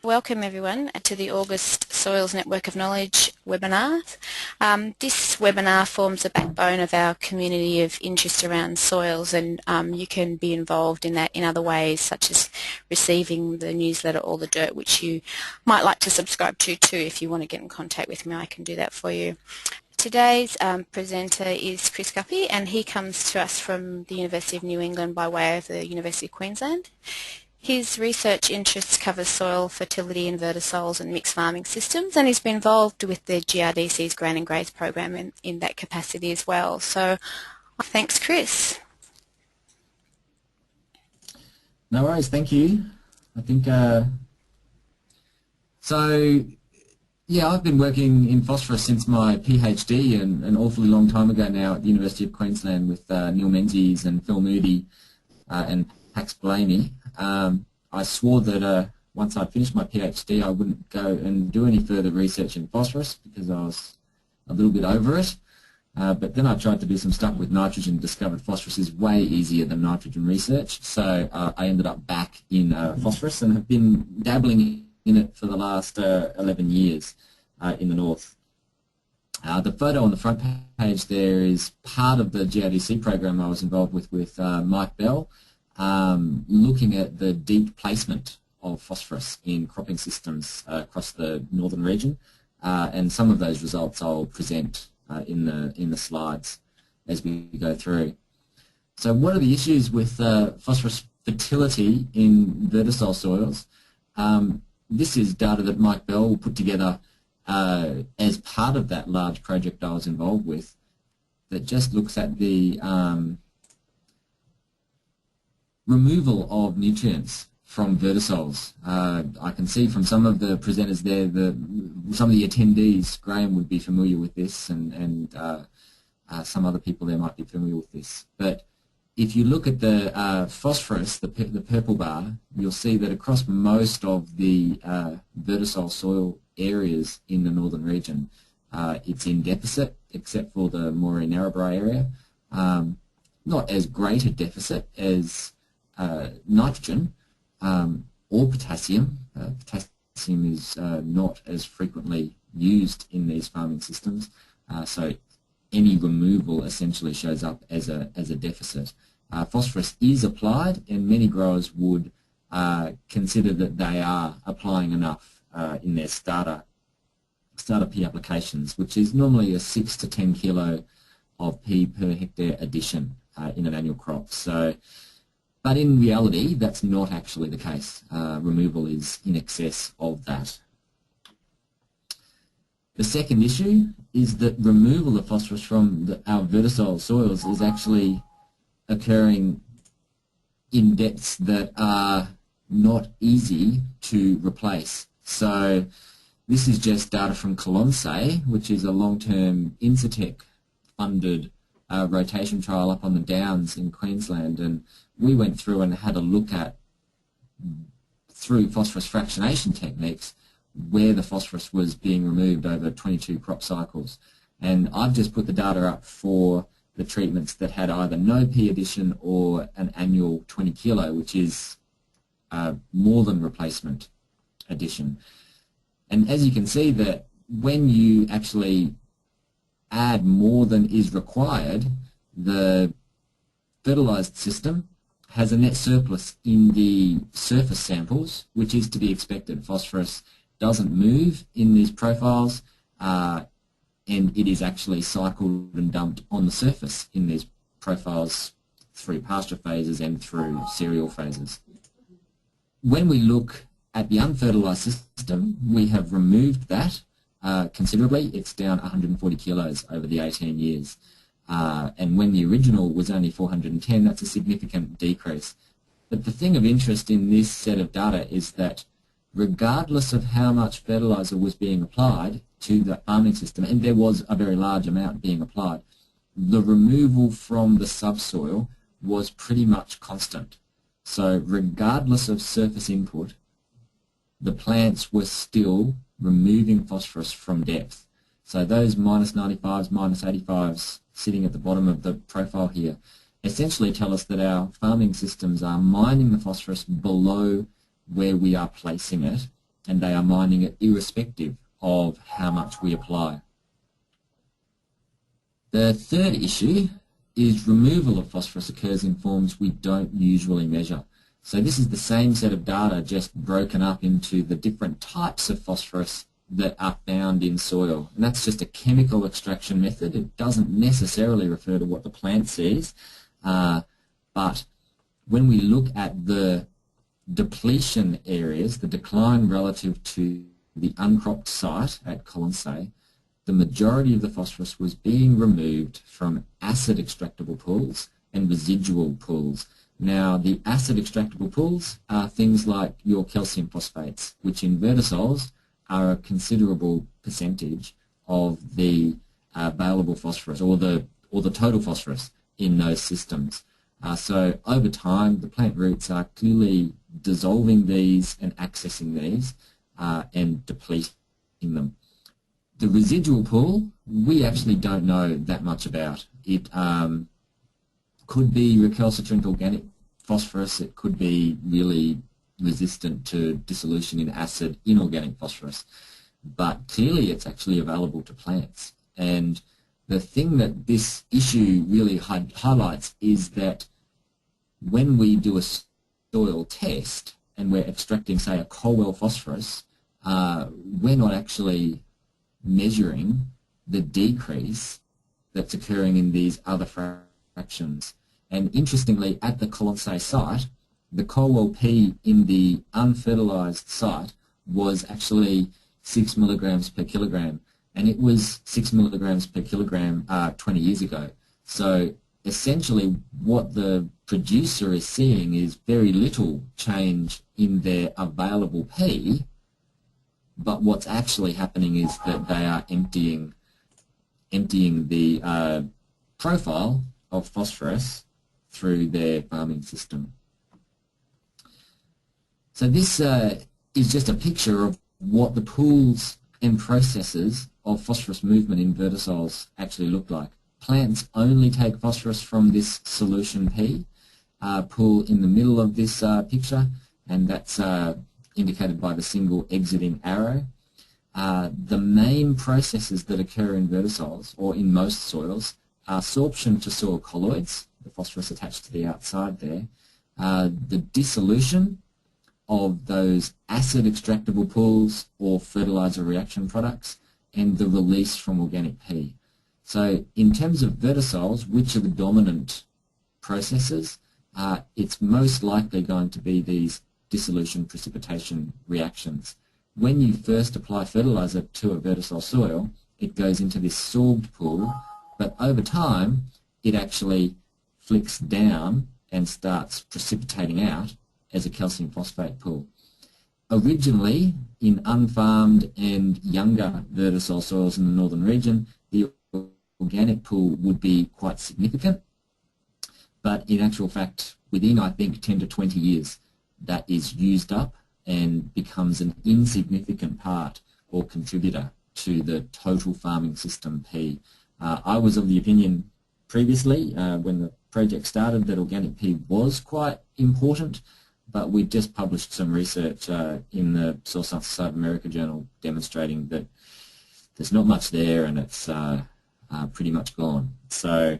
Welcome everyone to the August Soils Network of Knowledge webinar. This webinar forms the backbone of our community of interest around soils, and you can be involved in that in other ways, such as receiving the newsletter All the Dirt, which you might like to subscribe to too. If you want to get in contact with me, I can do that for you. Today's presenter is Chris Guppy, and he comes to us from the University of New England by way of the University of Queensland. His research interests cover soil fertility in vertisols and mixed farming systems, and he's been involved with the GRDC's Grain and Graze program in that capacity as well. So thanks, Chris. No worries, thank you. I think, I've been working in phosphorus since my PhD and an awfully long time ago now at the University of Queensland with Neil Menzies and Phil Moody and Pax Blamey. I swore that once I'd finished my PhD I wouldn't go and do any further research in phosphorus because I was a little bit over it. But then I tried to do some stuff with nitrogen and discovered phosphorus is way easier than nitrogen research. So I ended up back in phosphorus and have been dabbling in it for the last 11 years in the north. The photo on the front page there is part of the GRDC program I was involved with Mike Bell, looking at the deep placement of phosphorus in cropping systems across the northern region, and some of those results I'll present in the slides as we go through. So what are the issues with phosphorus fertility in vertisol soils? This is data that Mike Bell put together as part of that large project I was involved with that just looks at the removal of nutrients from vertisols. I can see from some of the presenters there that some of the attendees, Graham would be familiar with this, and some other people there might be familiar with this. But if you look at the phosphorus, the purple bar, you'll see that across most of the vertisol soil areas in the northern region, it's in deficit, except for the Moree Narrabri area. Not as great a deficit as nitrogen or potassium. Potassium is not as frequently used in these farming systems, so any removal essentially shows up as a deficit. Phosphorus is applied, and many growers would consider that they are applying enough in their starter P applications, which is normally a 6 to 10 kilo of P per hectare addition in an annual crop. But in reality, that's not actually the case. Removal is in excess of that. The second issue is that removal of phosphorus from our vertisol soils is actually occurring in depths that are not easy to replace. So this is just data from Colonsay, which is a long-term Incitec funded rotation trial up on the Downs in Queensland, and we went through and had a look at, through phosphorus fractionation techniques, where the phosphorus was being removed over 22 crop cycles. And I've just put the data up for the treatments that had either no P addition or an annual 20 kilo, which is more than replacement addition. And as you can see, that when you actually add more than is required, the fertilised system has a net surplus in the surface samples, which is to be expected. Phosphorus doesn't move in these profiles, and it is actually cycled and dumped on the surface in these profiles through pasture phases and through cereal phases. When we look at the unfertilised system, we have removed that considerably. It's down 140 kilos over the 18 years. And when the original was only 410, that's a significant decrease. But the thing of interest in this set of data is that regardless of how much fertiliser was being applied to the farming system, and there was a very large amount being applied, the removal from the subsoil was pretty much constant. So regardless of surface input, the plants were still removing phosphorus from depth. So those minus 95s, minus 85s sitting at the bottom of the profile here essentially tell us that our farming systems are mining the phosphorus below where we are placing it and they are mining it irrespective of how much we apply. The third issue is removal of phosphorus occurs in forms we don't usually measure. So this is the same set of data, just broken up into the different types of phosphorus that are found in soil. And that's just a chemical extraction method. It doesn't necessarily refer to what the plant sees, but when we look at the depletion areas, the decline relative to the uncropped site at Colonsay, the majority of the phosphorus was being removed from acid extractable pools and residual pools. Now, the acid extractable pools are things like your calcium phosphates, which in vertisols are a considerable percentage of the available phosphorus, or the total phosphorus in those systems. So over time, the plant roots are clearly dissolving these and accessing these and depleting them. The residual pool, we actually don't know that much about. It could be recalcitrant organic phosphorus. It could be really resistant to dissolution in acid inorganic phosphorus. But clearly it's actually available to plants. And the thing that this issue really highlights is that when we do a soil test and we're extracting, say, a Colwell phosphorus, we're not actually measuring the decrease that's occurring in these other fractions. And interestingly, at the Colonsay site, the Colwell P in the unfertilised site was actually 6 milligrams per kilogram, and it was 6 milligrams per kilogram 20 years ago. So essentially what the producer is seeing is very little change in their available P, but what's actually happening is that they are emptying the profile of phosphorus through their farming system. So this is just a picture of what the pools and processes of phosphorus movement in vertisols actually look like. Plants only take phosphorus from this solution P pool in the middle of this picture, and that's indicated by the single exiting arrow. The main processes that occur in vertisols, or in most soils, are sorption to soil colloids, the phosphorus attached to the outside there, the dissolution of those acid extractable pools or fertilizer reaction products, and the release from organic P. So in terms of vertisols, which are the dominant processes? It's most likely going to be these dissolution precipitation reactions. When you first apply fertilizer to a vertisol soil, it goes into this sorbed pool, but over time it actually flicks down and starts precipitating out as a calcium phosphate pool. Originally, in unfarmed and younger vertisol soils in the northern region, the organic pool would be quite significant, but in actual fact, within I think 10 to 20 years, that is used up and becomes an insignificant part or contributor to the total farming system P. I was of the opinion previously, when the project started, that organic P was quite important, but we just published some research in the Soil Science Society of America journal demonstrating that there's not much there, and it's pretty much gone. So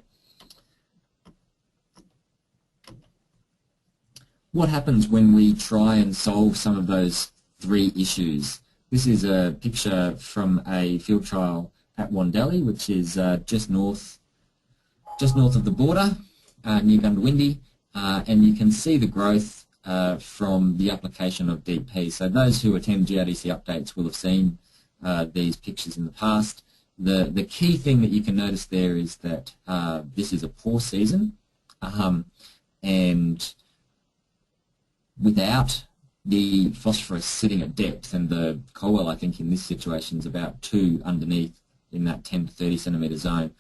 what happens when we try and solve some of those three issues? This is a picture from a field trial at Wandeli, which is just north of the border, near Goondiwindi, and you can see the growth from the application of Deep P. So those who attend GRDC updates will have seen these pictures in the past. The key thing that you can notice there is that this is a poor season, and without the phosphorus sitting at depth, and the Colwell I think in this situation is about 2 underneath in that 10 to 30 centimetre zone,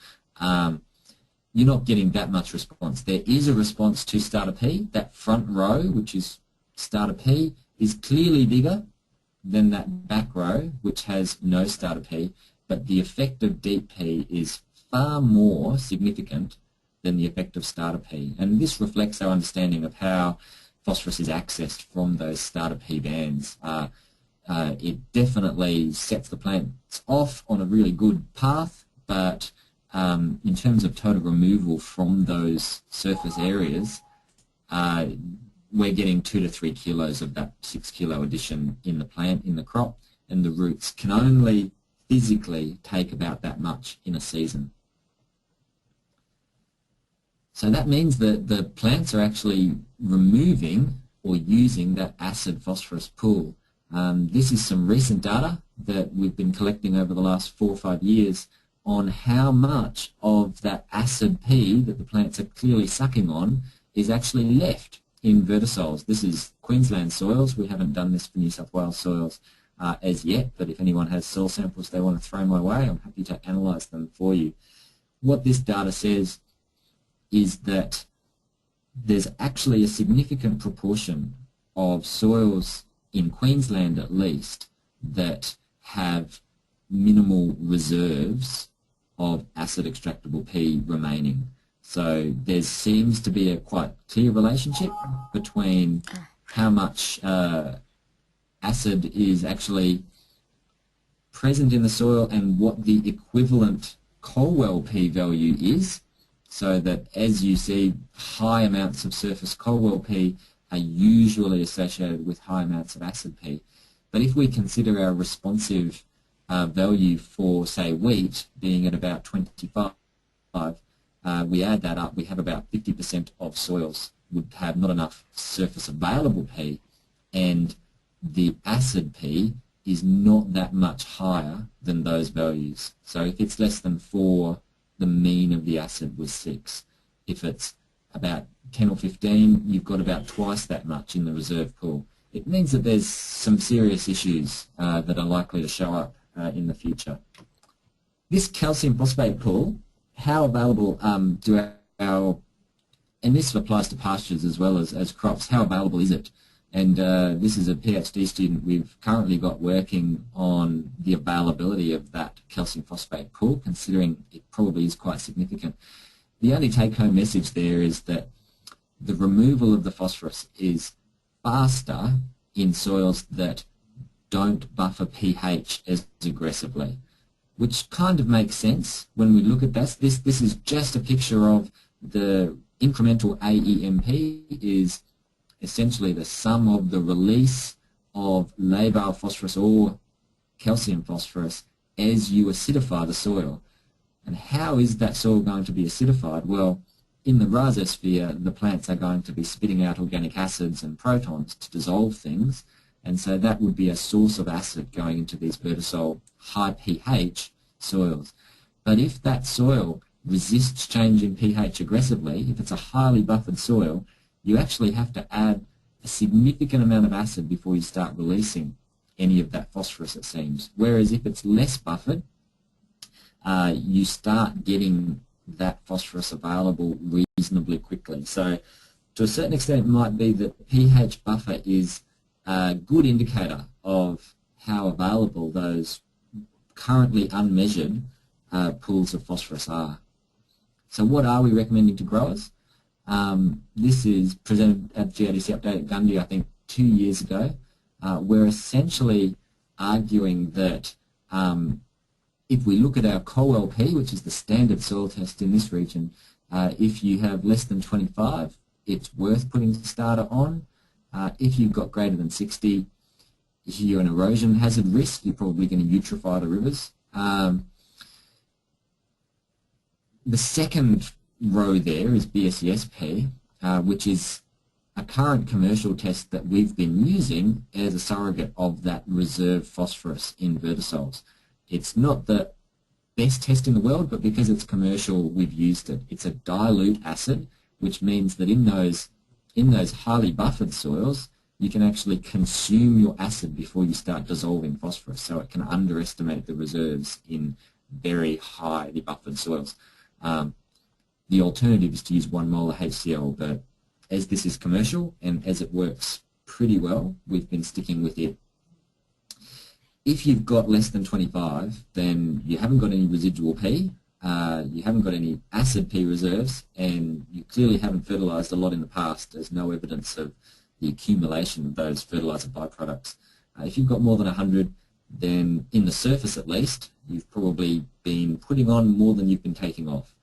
you're not getting that much response. There is a response to starter P. That front row, which is starter P, is clearly bigger than that back row, which has no starter P, but the effect of Deep P is far more significant than the effect of starter P. And this reflects our understanding of how phosphorus is accessed from those starter P bands. it definitely sets the plants off on a really good path, but in terms of total removal from those surface areas, we're getting 2 to 3 kilos of that 6 kilo addition in the plant, in the crop, and the roots can only physically take about that much in a season. So that means that the plants are actually removing or using that acid phosphorus pool. This is some recent data that we've been collecting over the last 4 or 5 years on how much of that acid P that the plants are clearly sucking on is actually left in vertisols. This is Queensland soils. We haven't done this for New South Wales soils as yet, but if anyone has soil samples they want to throw my way, I'm happy to analyse them for you. What this data says is that there's actually a significant proportion of soils in Queensland at least that have minimal reserves of acid extractable P remaining. So there seems to be a quite clear relationship between how much acid is actually present in the soil and what the equivalent Colwell P value is, so that as you see, high amounts of surface Colwell P are usually associated with high amounts of acid P. But if we consider our responsive value for, say, wheat being at about 25, we add that up, we have about 50% of soils would have not enough surface available P, and the acid P is not that much higher than those values. So if it's less than 4, the mean of the acid was 6. If it's about 10 or 15, you've got about twice that much in the reserve pool. It means that there's some serious issues that are likely to show up in the future. This calcium phosphate pool, how available do our, and this applies to pastures as well as crops, how available is it? And this is a PhD student we've currently got working on the availability of that calcium phosphate pool, considering it probably is quite significant. The only take-home message there is that the removal of the phosphorus is faster in soils that don't buffer pH as aggressively, which kind of makes sense when we look at this. This is just a picture of the incremental AEMP is essentially the sum of the release of labile phosphorus or calcium phosphorus as you acidify the soil. And how is that soil going to be acidified? Well, in the rhizosphere, the plants are going to be spitting out organic acids and protons to dissolve things, and so that would be a source of acid going into these vertisol high pH soils. But if that soil resists change in pH aggressively, if it's a highly buffered soil, you actually have to add a significant amount of acid before you start releasing any of that phosphorus, it seems. Whereas if it's less buffered, you start getting that phosphorus available reasonably quickly. So to a certain extent it might be that the pH buffer is a good indicator of how available those currently unmeasured pools of phosphorus are. So what are we recommending to growers? This is presented at GRDC Update at Gundy, I think, 2 years ago. We're essentially arguing that if we look at our CoLP, which is the standard soil test in this region, if you have less than 25, it's worth putting the starter on. If you've got greater than 60, if you're an erosion hazard risk, you're probably going to eutrophy the rivers. The second row there is BSESP, which is a current commercial test that we've been using as a surrogate of that reserve phosphorus in vertisols. It's not the best test in the world, but because it's commercial, we've used it. It's a dilute acid, which means that in those highly buffered soils, you can actually consume your acid before you start dissolving phosphorus, so it can underestimate the reserves in very highly buffered soils. The alternative is to use 1 molar HCl, but as this is commercial and as it works pretty well, we've been sticking with it. If you've got less than 25, then you haven't got any residual P, you haven't got any acid P reserves, and you clearly haven't fertilised a lot in the past. There's no evidence of the accumulation of those fertiliser byproducts. If you've got more than 100, then in the surface at least, you've probably been putting on more than you've been taking off.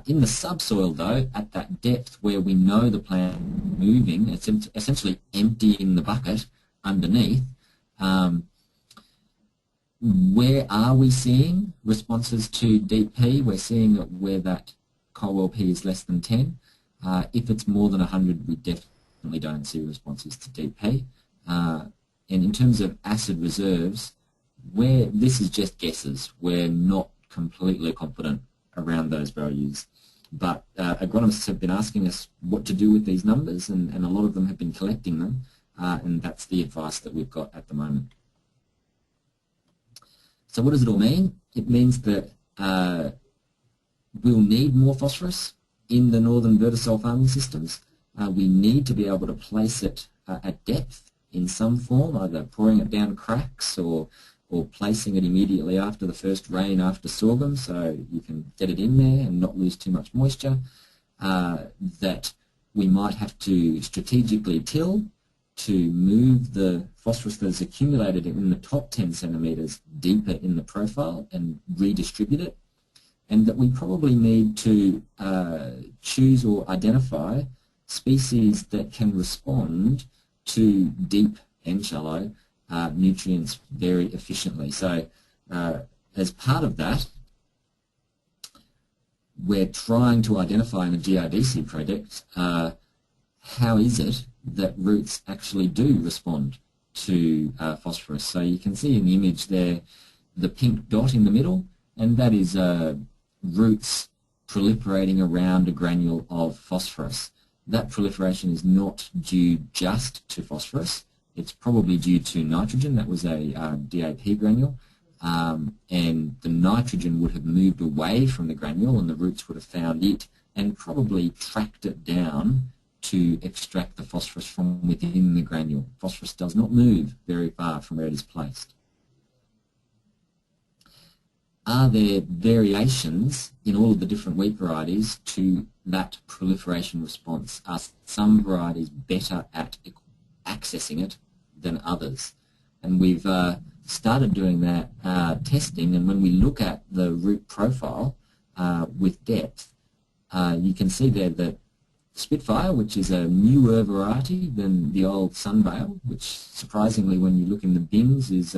In the subsoil though, at that depth where we know the plant moving, it's essentially emptying the bucket underneath, where are we seeing responses to deep P? We're seeing it where that Colwell P is less than 10. If it's more than 100, we definitely don't see responses to deep P. And in terms of acid reserves, this is just guesses. We're not completely confident around those values. But agronomists have been asking us what to do with these numbers, and a lot of them have been collecting them, and that's the advice that we've got at the moment. So what does it all mean? It means that we'll need more phosphorus in the northern verticil farming systems. We need to be able to place it at depth in some form, either pouring it down cracks or placing it immediately after the first rain after sorghum, so you can get it in there and not lose too much moisture. That we might have to strategically till to move the phosphorus that is accumulated in the top 10 centimetres deeper in the profile and redistribute it, and that we probably need to choose or identify species that can respond to deep and shallow nutrients very efficiently. So as part of that, we're trying to identify in the GRDC project how is it that roots actually do respond to phosphorus. So you can see in the image there the pink dot in the middle, and that is roots proliferating around a granule of phosphorus. That proliferation is not due just to phosphorus. It's probably due to nitrogen. That was a DAP granule, and the nitrogen would have moved away from the granule and the roots would have found it and probably tracked it down to extract the phosphorus from within the granule. Phosphorus does not move very far from where it is placed. Are there variations in all of the different wheat varieties to that proliferation response? Are some varieties better at accessing it than others? And we've started doing that testing, and when we look at the root profile with depth, you can see there that Spitfire, which is a newer variety than the old Sunvale, which surprisingly when you look in the bins is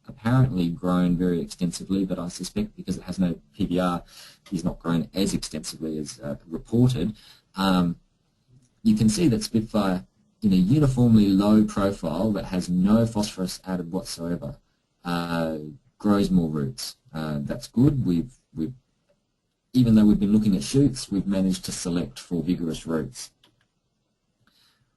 apparently grown very extensively, but I suspect because it has no PBR is not grown as extensively as reported. You can see that Spitfire in a uniformly low profile that has no phosphorus added whatsoever grows more roots. That's good. Even though we've been looking at shoots, we've managed to select for vigorous roots.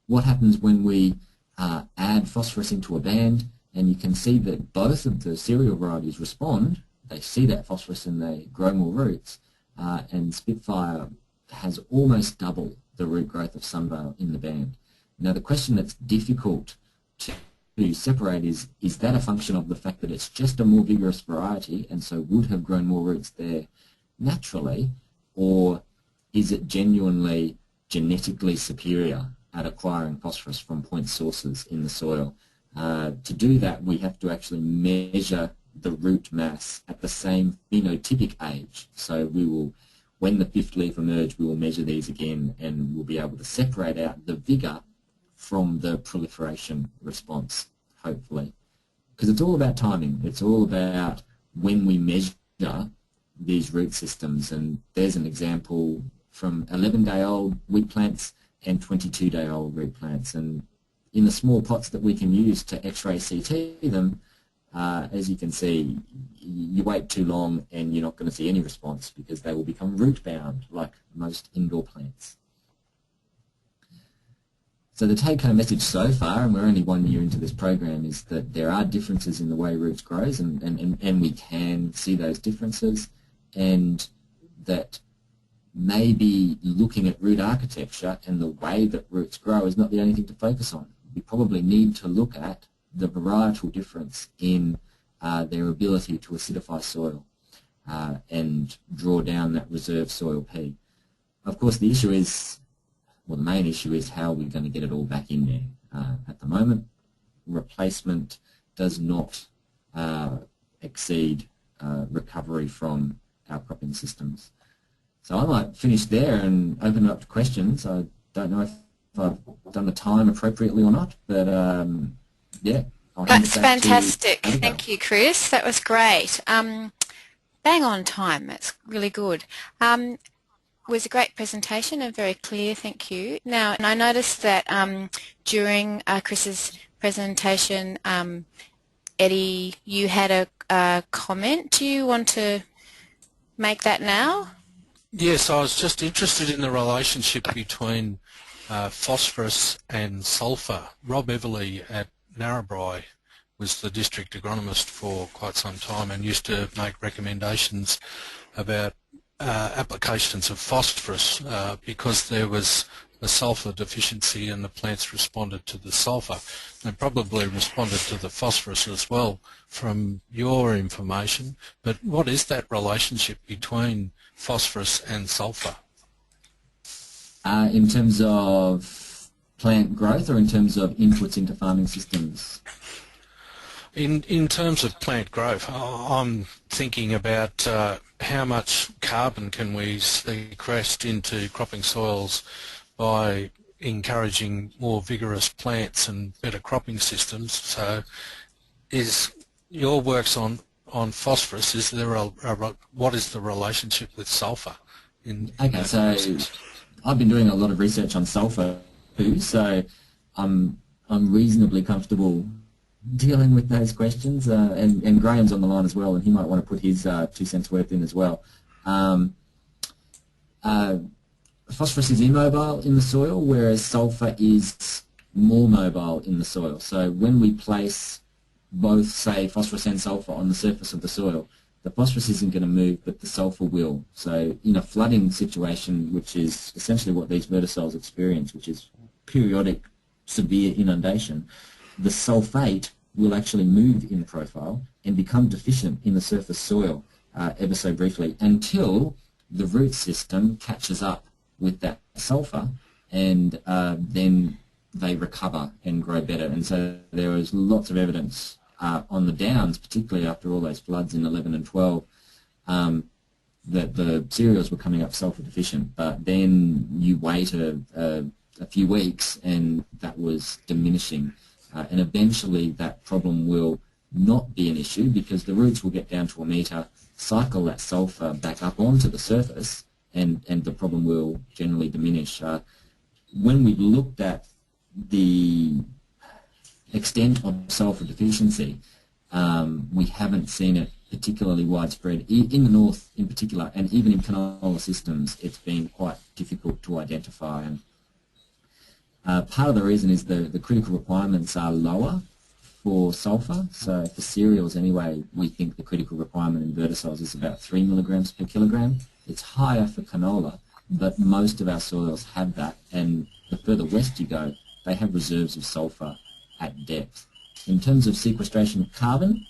What happens when we add phosphorus into a band? And you can see that both of the cereal varieties respond. They see that phosphorus and they grow more roots. And Spitfire has almost double the root growth of Sunvale in the band. Now the question that's difficult to separate is that a function of the fact that it's just a more vigorous variety and so would have grown more roots there naturally, or is it genuinely genetically superior at acquiring phosphorus from point sources in the soil? To do that, we have to actually measure the root mass at the same phenotypic age. So we will, when the fifth leaf emerge, we will measure these again and we'll be able to separate out the vigour from the proliferation response, hopefully. Because it's all about timing. It's all about when we measure these root systems, and there's an example from 11-day-old wheat plants and 22-day-old root plants, and in the small pots that we can use to X-ray CT them, as you can see, you wait too long and you're not going to see any response because they will become root-bound like most indoor plants. So the take-home message so far, and we're only 1 year into this program, is that there are differences in the way roots grows, and we can see those differences, and that maybe looking at root architecture and the way that roots grow is not the only thing to focus on. We probably need to look at the varietal difference in their ability to acidify soil and draw down that reserve soil P. Of course, the issue is, well, the main issue is how we're going to get it all back in there. At the moment, replacement does not exceed recovery from outcropping systems. So I might finish there and open it up to questions. I don't know if I've done the time appropriately or not, but yeah. That's fantastic. Thank you, Chris. That was great. Bang on time. That's really good. It was a great presentation and very clear. Thank you. Now, and I noticed that during Chris's presentation, Eddie, you had a comment. Do you want to make that now? Yes, I was just interested in the relationship between phosphorus and sulphur. Rob Everly at Narrabri was the district agronomist for quite some time and used to make recommendations about applications of phosphorus because there was a sulphur deficiency and the plants responded to the sulphur. They probably responded to the phosphorus as well from your information, but what is that relationship between phosphorus and sulphur? In terms of plant growth or in terms of inputs into farming systems? In terms of plant growth, I'm thinking about how much carbon can we sequester into cropping soils by encouraging more vigorous plants and better cropping systems. So is your works on phosphorus, is there what is the relationship with sulphur? Okay, so I've been doing a lot of research on sulphur too, so I'm reasonably comfortable dealing with those questions, and Graham's on the line as well, and he might want to put his 2 cents worth in as well. Phosphorus is immobile in the soil, whereas sulphur is more mobile in the soil. So when we place both, say, phosphorus and sulphur on the surface of the soil, the phosphorus isn't going to move, but the sulphur will. So in a flooding situation, which is essentially what these vertisols experience, which is periodic severe inundation, the sulphate will actually move in profile and become deficient in the surface soil ever so briefly until the root system catches up with that sulphur, and then they recover and grow better. And so there was lots of evidence on the downs, particularly after all those floods in 11 and 12, that the cereals were coming up sulphur deficient. But then you wait a few weeks and that was diminishing. And eventually that problem will not be an issue because the roots will get down to a metre, cycle that sulphur back up onto the surface, and the problem will generally diminish. When we looked at the extent of sulphur deficiency, we haven't seen it particularly widespread. In the north in particular, and even in canola systems, it's been quite difficult to identify. And part of the reason is the critical requirements are lower for sulphur. So for cereals anyway, we think the critical requirement in vertisols is about 3 milligrams per kilogram. It's higher for canola, but most of our soils have that, and the further west you go, they have reserves of sulphur at depth. In terms of sequestration of carbon,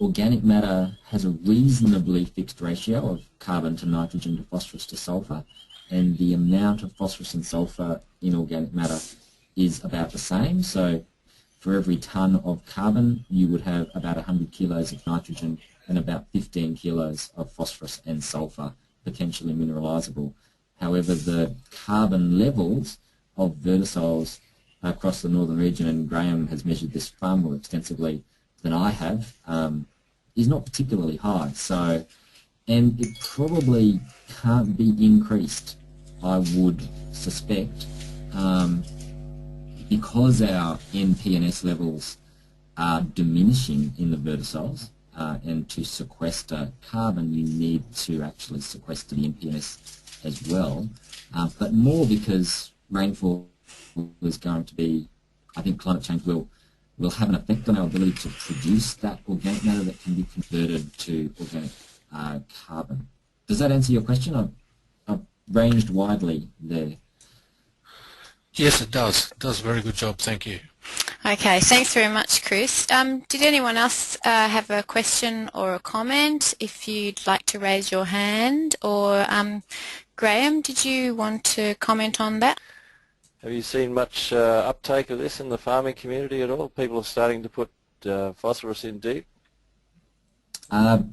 organic matter has a reasonably fixed ratio of carbon to nitrogen to phosphorus to sulphur, and the amount of phosphorus and sulphur in organic matter is about the same. So for every tonne of carbon, you would have about 100 kilos of nitrogen and about 15 kilos of phosphorus and sulphur, potentially mineralisable. However, the carbon levels of vertisols across the northern region, and Graham has measured this far more extensively than I have, is not particularly high. So, and it probably can't be increased, I would suspect, because our NP and S levels are diminishing in the vertisols. And to sequester carbon, you need to actually sequester the NPS as well, but more because rainfall is going to be, I think climate change will have an effect on our ability to produce that organic matter that can be converted to organic carbon. Does that answer your question? I've ranged widely there. Yes, it does. It does a very good job. Thank you. Okay, thanks very much, Chris. Did anyone else have a question or a comment? If you'd like to raise your hand, or Graham, did you want to comment on that? Have you seen much uptake of this in the farming community at all? People are starting to put phosphorus in deep?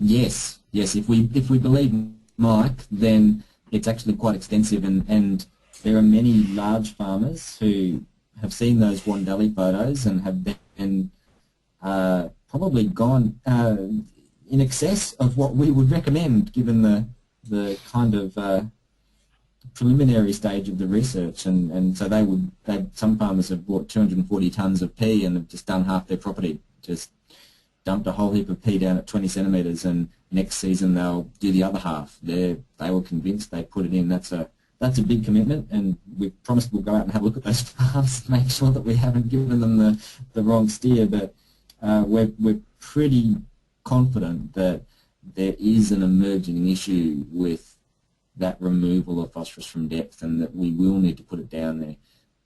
Yes. If we believe Mike, then it's actually quite extensive, and there are many large farmers who have seen those Wandeli photos and have then probably gone in excess of what we would recommend, given the kind of preliminary stage of the research, and so some farmers have bought 240 tonnes of pea and have just done half their property, just dumped a whole heap of pea down at 20 centimetres, and next season they'll do the other half. They were convinced, they put it in. That's a big commitment, and we promised we'll go out and have a look at those farms, make sure that we haven't given them the wrong steer, but we're pretty confident that there is an emerging issue with that removal of phosphorus from depth, and that we will need to put it down there.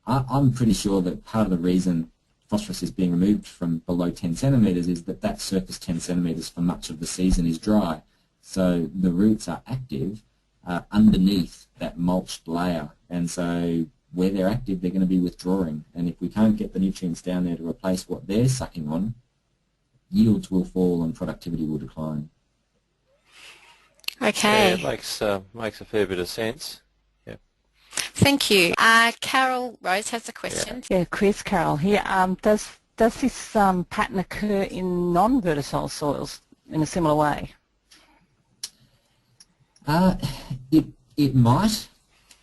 I'm pretty sure that part of the reason phosphorus is being removed from below 10 centimetres is that surface 10 centimetres for much of the season is dry. So the roots are active underneath that mulched layer, and so where they're active they're going to be withdrawing, and if we can't get the nutrients down there to replace what they're sucking on, yields will fall and productivity will decline. Okay. Yeah, it makes a fair bit of sense. Yeah. Thank you. Carol Rose has a question. Yeah, Chris, Carol here. Does this pattern occur in non-vertisol soils in a similar way? It might.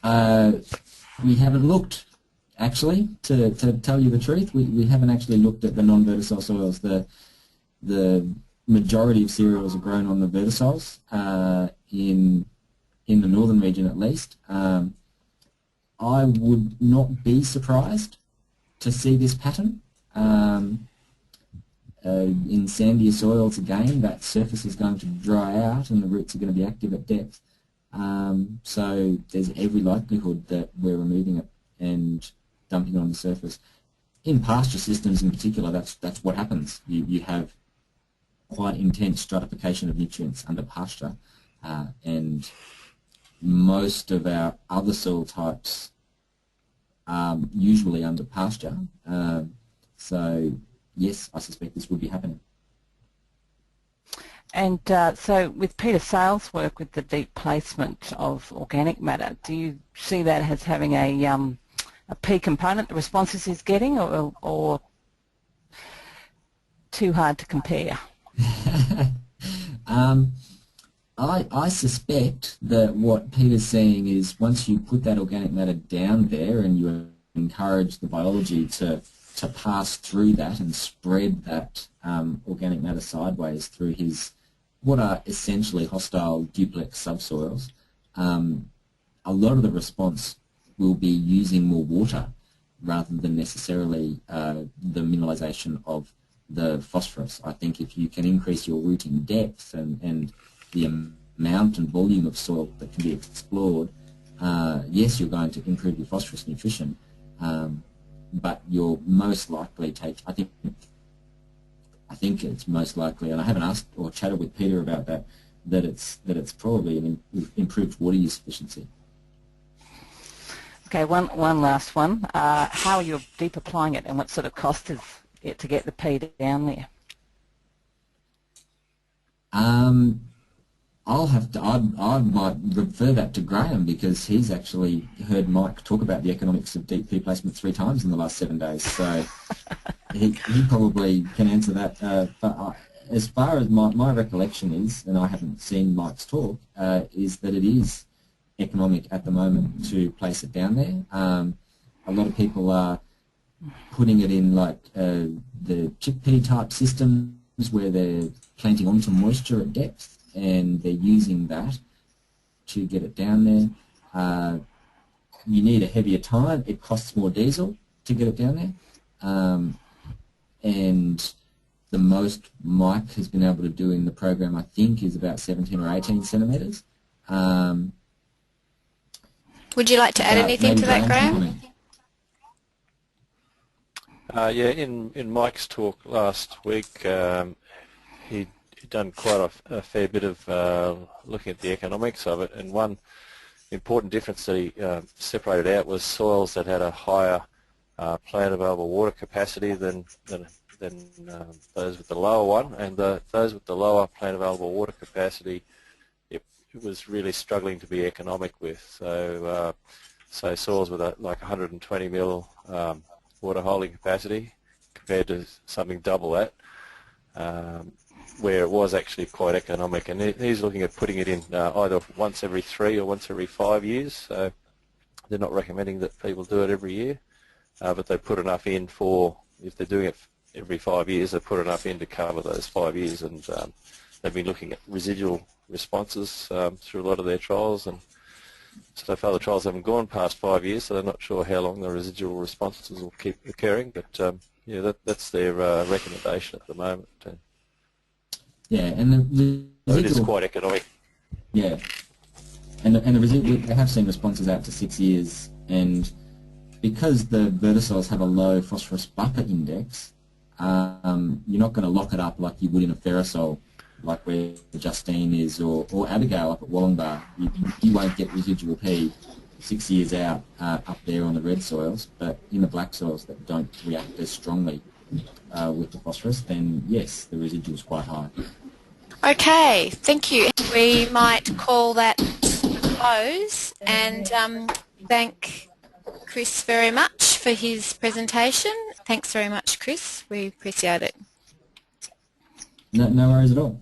We haven't looked, actually, to tell you the truth. We haven't actually looked at the non-vertisol soils. The majority of cereals are grown on the vertisols in the northern region, at least. I would not be surprised to see this pattern. In sandier soils, again, that surface is going to dry out and the roots are going to be active at depth. So there's every likelihood that we're removing it and dumping it on the surface. In pasture systems in particular, that's what happens. You have quite intense stratification of nutrients under pasture, and most of our other soil types are usually under pasture. So yes, I suspect this will be happening. And so with Peter Sales' work with the deep placement of organic matter, do you see that as having a P component the responses is getting, or too hard to compare? I suspect that what Peter's saying is once you put that organic matter down there and you encourage the biology to pass through that and spread that organic matter sideways through what are essentially hostile duplex subsoils, a lot of the response will be using more water rather than necessarily the mineralisation of the phosphorus. I think if you can increase your rooting depth and the amount and volume of soil that can be explored, yes, you're going to improve your phosphorus nutrition, but you're most likely I think it's most likely, and I haven't asked or chatted with Peter about that it's probably an improved water use efficiency. Okay, one last one. How are you deep applying it, and what sort of cost is it to get the P down there? I might refer that to Graham, because he's actually heard Mike talk about the economics of deep pea placement 3 times in the last 7 days, so he probably can answer that. But as far as my recollection is, and I haven't seen Mike's talk, is that it is economic at the moment to place it down there. A lot of people are putting it in like the chickpea type systems where they're planting onto moisture at depth, and they're using that to get it down there. You need a heavier tine. It costs more diesel to get it down there. And the most Mike has been able to do in the program, I think, is about 17 or 18 centimetres. Would you like to add anything to that, Graham? Yeah, in Mike's talk last week, he'd done quite a fair bit of looking at the economics of it, and one important difference that he separated out was soils that had a higher plant available water capacity than those with the lower one, and those with the lower plant available water capacity, it was really struggling to be economic with. So soils with like 120 mil water holding capacity compared to something double that, where it was actually quite economic. And he's looking at putting it in either once every 3 or once every 5 years. So they're not recommending that people do it every year, but they put enough in for, if they're doing it every 5 years, they put enough in to cover those 5 years. And they've been looking at residual responses through a lot of their trials, and so far the trials haven't gone past 5 years, so they're not sure how long the residual responses will keep occurring. But yeah, that's their recommendation at the moment. Yeah, and the So it is residual, quite economic. yeah, and the residual, they have seen responses out to 6 years, and because the vertisoils have a low phosphorus buffer index, you're not going to lock it up like you would in a ferrosol, like where Justine is, or Abigail up at Wollongbar. You won't get residual P 6 years out up there on the red soils, but in the black soils that don't react as strongly with the phosphorus, then yes, the residual is quite high. Okay, thank you. We might call that close and thank Chris very much for his presentation. Thanks very much, Chris. We appreciate it. No worries at all.